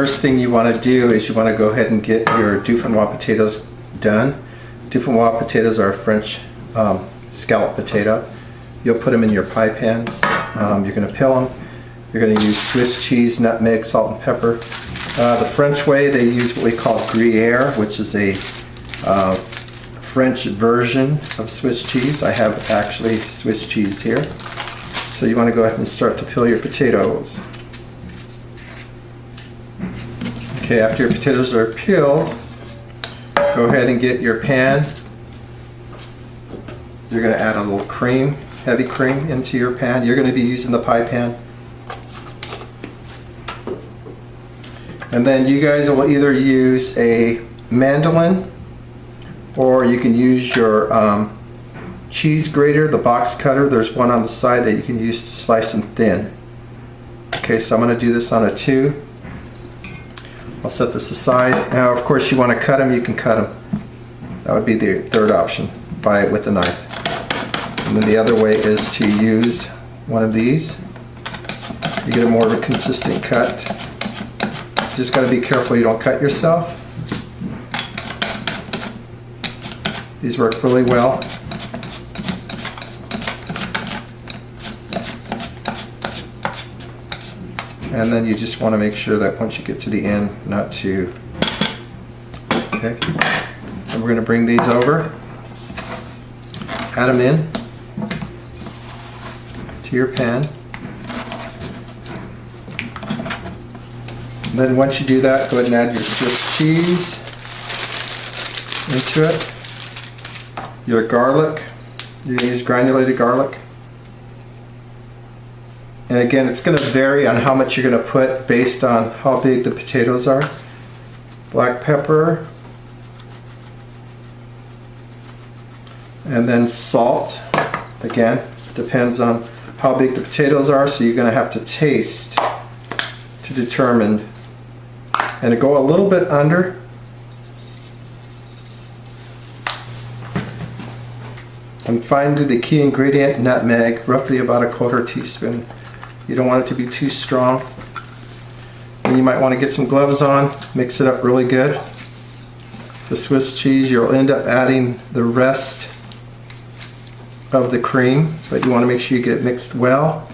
first thing you want to do is you want to go ahead and get your Dauphinoise potatoes done. Dauphinoise potatoes are a French scallop potato. You'll put them in your pie pans. You're going to peel them. You're going to use Swiss cheese, nutmeg, salt, and pepper. The French way, they use what we call Gruyere, which is a French version of Swiss cheese. I have actually Swiss cheese here. So you want to go ahead and start to peel your potatoes. Okay, after your potatoes are peeled, go ahead and get your pan. You're going to add a little cream, heavy cream, into your pan. You're going to be using the pie pan. And then you guys will either use a mandolin or you can use your cheese grater, the box cutter. There's one on the side that you can use to slice them thin. Okay, so I'm going to do this on a 2. I'll set this aside. Now, of course, you want to cut them, you can cut them. That would be the third option, buy it with a knife. And then the other way is to use one of these. You get a more of a consistent cut. You just got to be careful you don't cut yourself. These work really well. And then you just want to make sure that once you get to the end, not to... Okay. And we're going to bring these over. Add them in to your pan. And then once you do that, go ahead and add your Swiss cheese into it. Your garlic. You're going to use granulated garlic. And again, it's going to vary on how much you're going to put based on how big the potatoes are. Black pepper. And then salt. Again, depends on how big the potatoes are, so you're going to have to taste to determine. And to go a little bit under. And finally, the key ingredient, nutmeg, roughly about a 1/4 teaspoon. You don't want it to be too strong. And you might want to get some gloves on, mix it up really good. The Swiss cheese, you'll end up adding the rest of the cream, but you want to make sure you get it mixed well.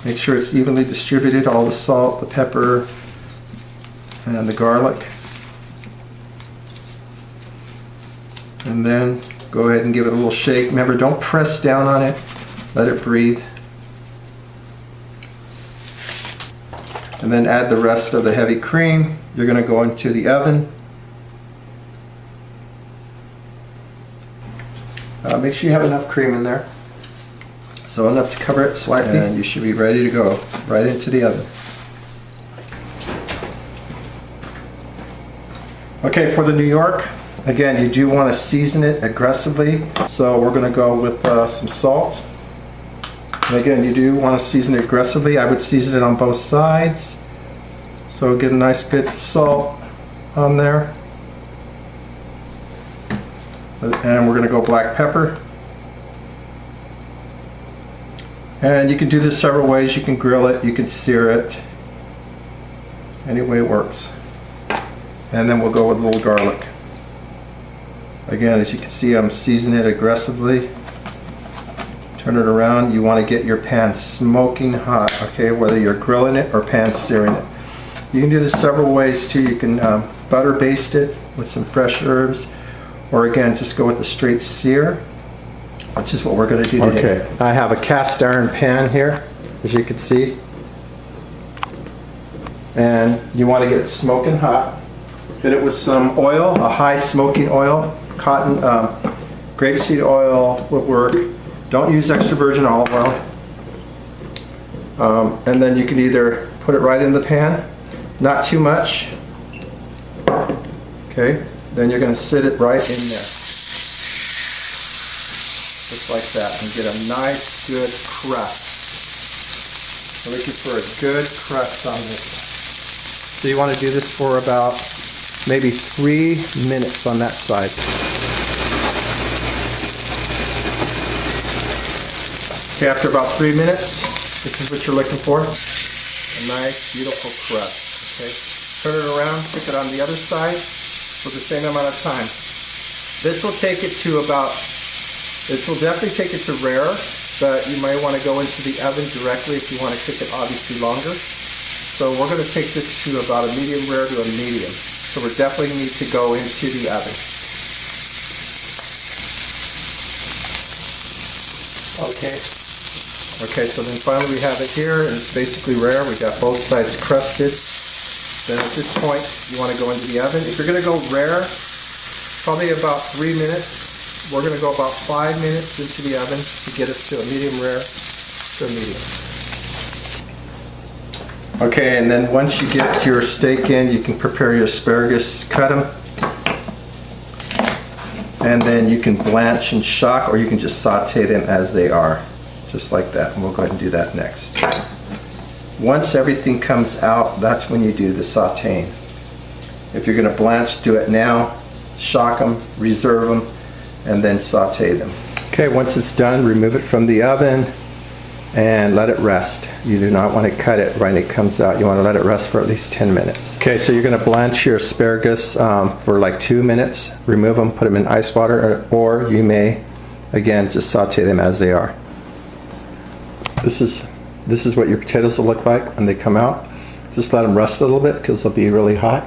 Make sure it's evenly distributed, all the salt, the pepper, and the garlic. And then go ahead and give it a little shake. Remember, don't press down on it. Let it breathe. And then add the rest of the heavy cream. You're going to go into the oven. Make sure you have enough cream in there. So enough to cover it slightly, and you should be ready to go right into the oven. Okay, for the New York, again, you do want to season it aggressively. So we're going to go with some salt. And again, you do want to season it aggressively. I would season it on both sides. So get a nice good salt on there. And we're going to go black pepper. And you can do this several ways. You can grill it, you can sear it. Any way it works. And then we'll go with a little garlic. Again, as you can see, I'm seasoning it aggressively. Turn it around. You want to get your pan smoking hot, okay, whether you're grilling it or pan searing it. You can do this several ways too. You can butter baste it with some fresh herbs, or again, just go with the straight sear, which is what we're going to do today. Okay, I have a cast iron pan here, as you can see. And you want to get it smoking hot. Hit it with some oil, a high smoking oil. Cotton, grapeseed oil would work. Don't use extra virgin olive oil. And then you can either put it right in the pan, not too much. Okay, then you're going to sit it right in there. Just like that, and get a nice good crust. We're looking for a good crust on this. So you want to do this for about maybe 3 minutes on that side. Okay, after about 3 minutes, this is what you're looking for. A nice, beautiful crust. Okay. turn it around, cook it on the other side for the same amount of time. This will take it to about, this will definitely take it to rare, but you might want to go into the oven directly if you want to cook it obviously longer. So we're going to take this to about a medium rare to a medium. So we definitely need to go into the oven. Okay, so then finally we have it here, and it's basically rare. We got both sides crusted. Then at this point, you want to go into the oven. If you're going to go rare, probably about 3 minutes. We're going to go about 5 minutes into the oven to get us to a medium rare to a medium. Okay, and then once you get your steak in, you can prepare your asparagus, cut them, and then you can blanch and shock, or you can just saute them as they are, just like that. And we'll go ahead and do that next. Once everything comes out, that's when you do the sauteing. If you're going to blanch, do it now, shock them, reserve them, and then saute them. Okay, once it's done, remove it from the oven and let it rest. You do not want to cut it right when it comes out. You want to let it rest for at least 10 minutes. Okay, so you're going to blanch your asparagus for like 2 minutes. Remove them, put them in ice water, or you may, again, just saute them as they are. This is what your potatoes will look like when they come out. Just let them rest a little bit because they'll be really hot.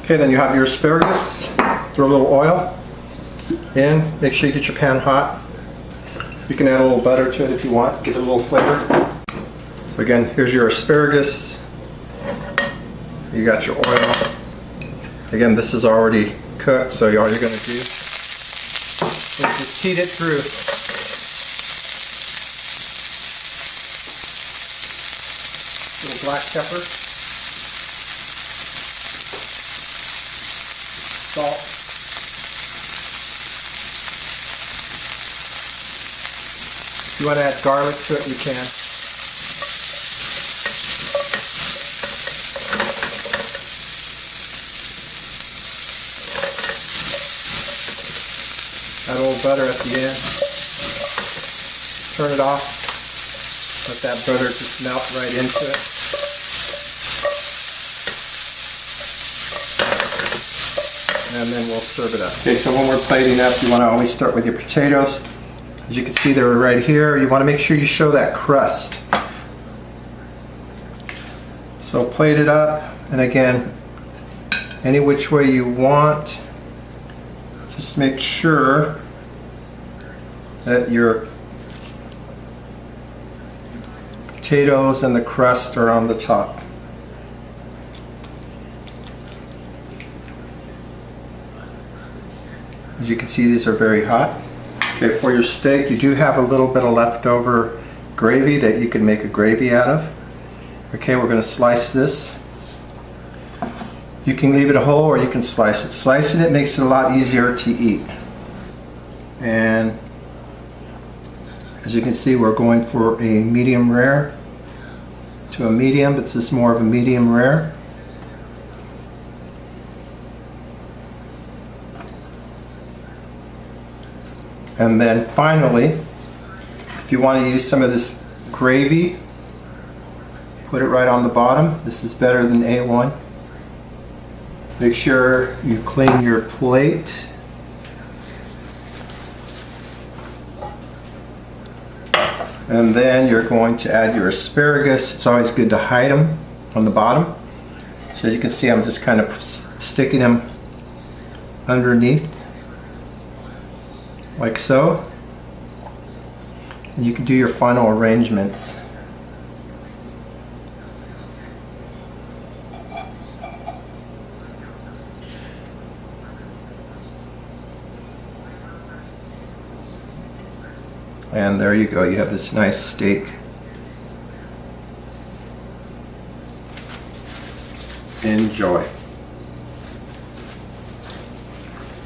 Okay, then you have your asparagus. Throw a little oil in. Make sure you get your pan hot. You can add a little butter to it if you want, get a little flavor. So again, here's your asparagus. You got your oil. Again, this is already cooked, so all you're going to do is just heat it through. Little black pepper. Salt. If you want to add garlic to it, you can. Add a little butter at the end. Turn it off. Let that butter just melt right into it. And then we'll serve it up. Okay, so when we're plating up, you want to always start with your potatoes. As you can see, they're right here. You want to make sure you show that crust. So plate it up, and again, any which way you want. Just make sure that your potatoes and the crust are on the top. As you can see, these are very hot. Okay, for your steak, you do have a little bit of leftover gravy that you can make a gravy out of. Okay, we're going to slice this. You can leave it whole or you can slice it. Slicing it makes it a lot easier to eat. And as you can see, we're going for a medium rare to a medium. This is more of a medium rare. And then finally, if you want to use some of this gravy, put it right on the bottom. This is better than A1. Make sure you clean your plate. And then you're going to add your asparagus. It's always good to hide them on the bottom. So as you can see, I'm just kind of sticking them underneath, like so. And you can do your final arrangements. And there you go, you have this nice steak. Enjoy.